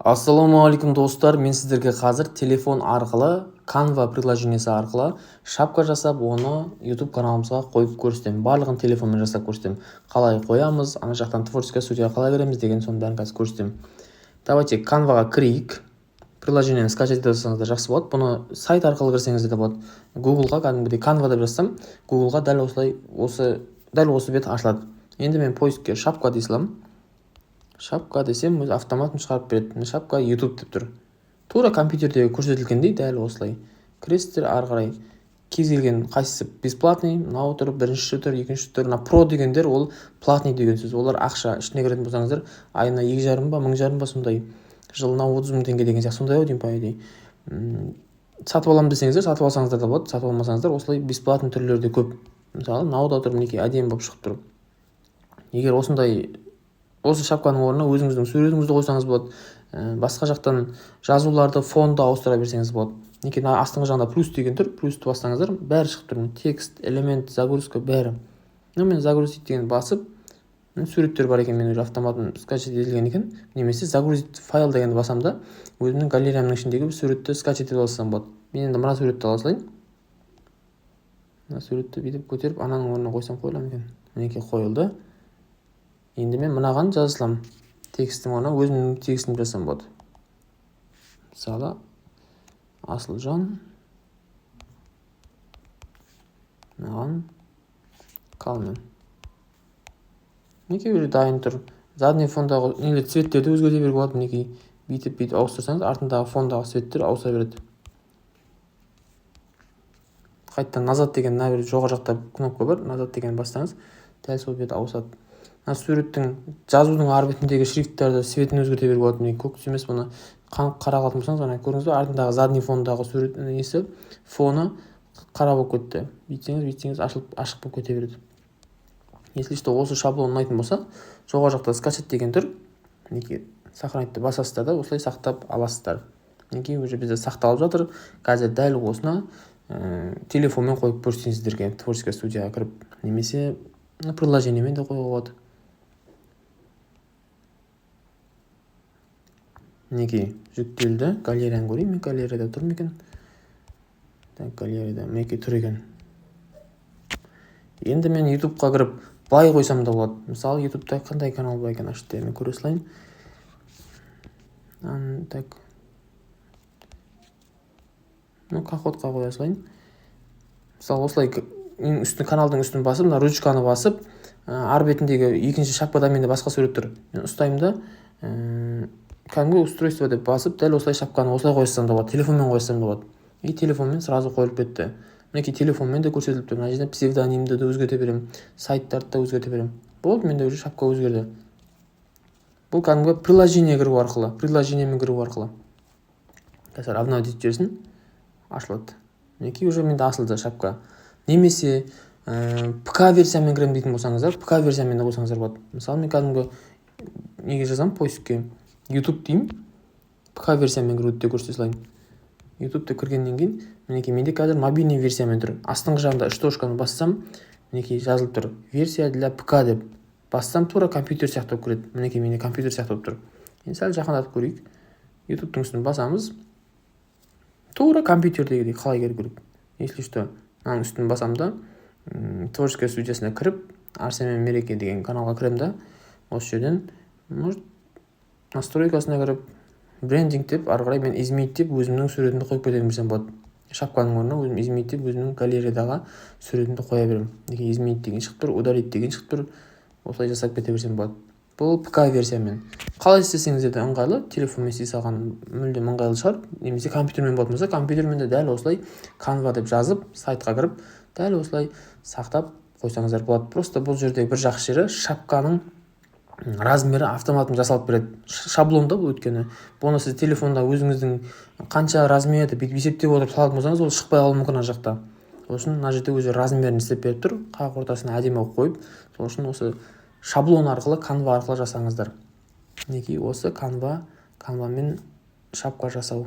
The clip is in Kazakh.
Ассалаумағалейкум достар, мен сіздерге қазір телефон арқылы Canva приложениесі арқылы шапка жасап, оны YouTube каналымызға қойып көрсетемін. Барлығын телефонмен жасап көрсетемін. Қалай қоямыз, ана жақтан творческая студияға қалай кіреміз деген соның бәрін қазір көрсетемін. Давайте Canvaға кірейік. Приложениені скачать ете алсаңыздар жақсы болады. Бұны сайт арқылы кірсеңіз де болады. Googleға кәдімгідей Canva деп жазсам, Googleға дәл осы бет ашылады. Енді мен поискке шапка дей саламын. Шапка десем, өзі автоматын шығарып береді. Шапка YouTube деп тұр. Тура компьютердегі көрсетілгендей дәл осылай. Кіресіздер ары қарай. Кез келген қайсысы бесплатный, мынау тұр, бірінші тұр, екінші тұр. Мына про дегендер ол платный деген сөз. Олар ақша ішіне кіретін болсаңыздар, айына 2,5 ба, 1,5 ба сондай. Жылына 30 000 теңге деген сияқты сондай деймін по идее. Сатып аламын десеңіздер, сатып алсаңыздар да болады, сатып алмасаңыздар осылай бесплатный түрлері де көп. Мысалы, мынау да тұр, мінекей әдемі болып шығып тұр. Егер осы шапканың орнына өзіңіздің суретіңізді қойсаңыз болады. Басқа жақтан жазуларды фонды ауыстыра берсеңіз болады. Неке астыңғы жағында плюс деген тұр. Плюсті бассаңыздар, бәрі шығып тұр. Текст, элемент, загрузка бәрі. Мен загрузить деген басып, суреттер бар екен, мен уже автоматын скачать етілген екен. Немесе загрузить файл дегенді басам да, өзімнің галереямның ішіндегі бір суретті скачать етіп алсам болады. Мен енді мына суретті ала салайын. Мына суретті бүйтіп көтеріп, ананың орнына қойсам қойыламын екен. Мінекей қойылды. Енді мен мынаған жазылам. Текстің орнына өзімнің текстімді жазсам болады. Мысалы, Асылжан. Мынаған қалмен. Мінекей уже дайын тұр. Задний фондағы цветтерді өзгерте беруге болады. Мінекей бүйтіп ауыстырсаңыз, артындағы фондағы цветтер ауыса береді. Қайттан назад деген мына бір жоғары жақта кнопка бар. Назад деген бастаңыз, дәл сол бет ауысады. Суреттің жазудың ар бетіндегі шрифттерді цветін өзгерте беруге болады. Мен көк емес, бұны қара қылатын болсаңыз, ана көрдіңіз бе, артындағы задний фондағы сурет несі фоны қара болып кетті. Бүйтсеңіз ашық болып кете береді. Если что осы шаблон ұнайтын болса, жоғары жақта скачать деген тұр. Мінекей сохранитьті басасыздар да, осылай сақтап аласыздар. Мінекей уже бізде сақталып жатыр. Қазір дәл осыны телефонмен қойып көрсетейін сіздерге. Творческая студияға кіріп, немесе приложениемен де қоюға болады. Мінекей жүктелді. Галереяны көрейін. Мен галереяда тұр ма екен? Галереяда мінекей тұр екен. Енді мен YouTubeға кіріп былай қойсам да болады. Мысалы, YouTube'да қандай канал бар екен ашты. Мен көре салайын. Каходқа қоя салайын. Мысалы, осылай каналдың үстін басып, мына ручканы басып, ар бетіндегі екінші шапкада менде басқа сурет тұр. Мен ұстаймын да, кәдімгі устройство деп басып, дәл осылай шапканы осылай қойсам да болады, телефонмен қойсам да болады. И телефонмен сразу қойылып кетті. Мінекей телефонмен де көрсетіліп тұр. Мына жерде псевдонимді де өзгерте беремін, сайттарды да өзгерте беремін. Болды, менде уже шапка өзгерді. Бұл кәдімгі приложениемен кіру арқылы. Қазір обновить жерсін ашылады. Мінекей уже менде асылды шапка. Немесе ПК версиямен кірем дейтін болсаңыздар, ПК версиямен де қойсаңыздар болады. Мысалы, мен кәдімгі неге жазам поискке YouTube деймін, ПК версиямен кіруді де көрсете салайын. YouTube'да кіргеннен кейін, мінекей менде қазір мобильный версиямен тұр. Астыңғы жағында 3 точканы бассам, мінекей жазылып тұр. Версия для ПК деп бассам, тура компьютер сияқты болып көреді. Мінекей менде компьютер сияқты болып тұр. Енді сәл жақындатып көрейік. YouTube'тың үстін басамыз. Тура компьютердегідей қалай керу керек. Если что, мынаның үстін басам да, творческая студиясына кіріп, Арсен Мереке деген каналға кірем да, осы жерден, настройкасына кіріп, брендинг деп, ары қарай мен изменить деп өзімнің суретімді қойып кетемін берсем болады. Шапканың орнына өзім изменить деп өзімнің галереядағы суретімді қоя беремін. Неге изменить деген шығып тұр, удалить деген шығып тұр, осылай жасап кете берсем болады. Бұл ПК версиямен. Қалай істесеңіздер де ыңғайлы, телефонмен істей салған мүлдем ыңғайлы шығар. Немесе компьютермен болатын болса, компьютермен де дәл осылай Canva деп жазып, сайтқа кіріп, дәл осылай сақтап қойсаңыздар болады. Просто бұл жердегі бір жақсы жері шапканың размері автоматын жасалып береді. Шаблонда бұл өткені. Бұны сіз телефонда өзіңіздің қанша размерді бүйтіп есептеп отырып салатын болсаңыз, ол шықпай қалуы мүмкін ана жақта. Сол үшін мына жерде өзі размерін істеп беріп тұр. Қақ ортасына әдемі қойып, сол үшін осы шаблон арқылы, Canva арқылы жасаңыздар. Мінекей осы Canva мен шапка жасау.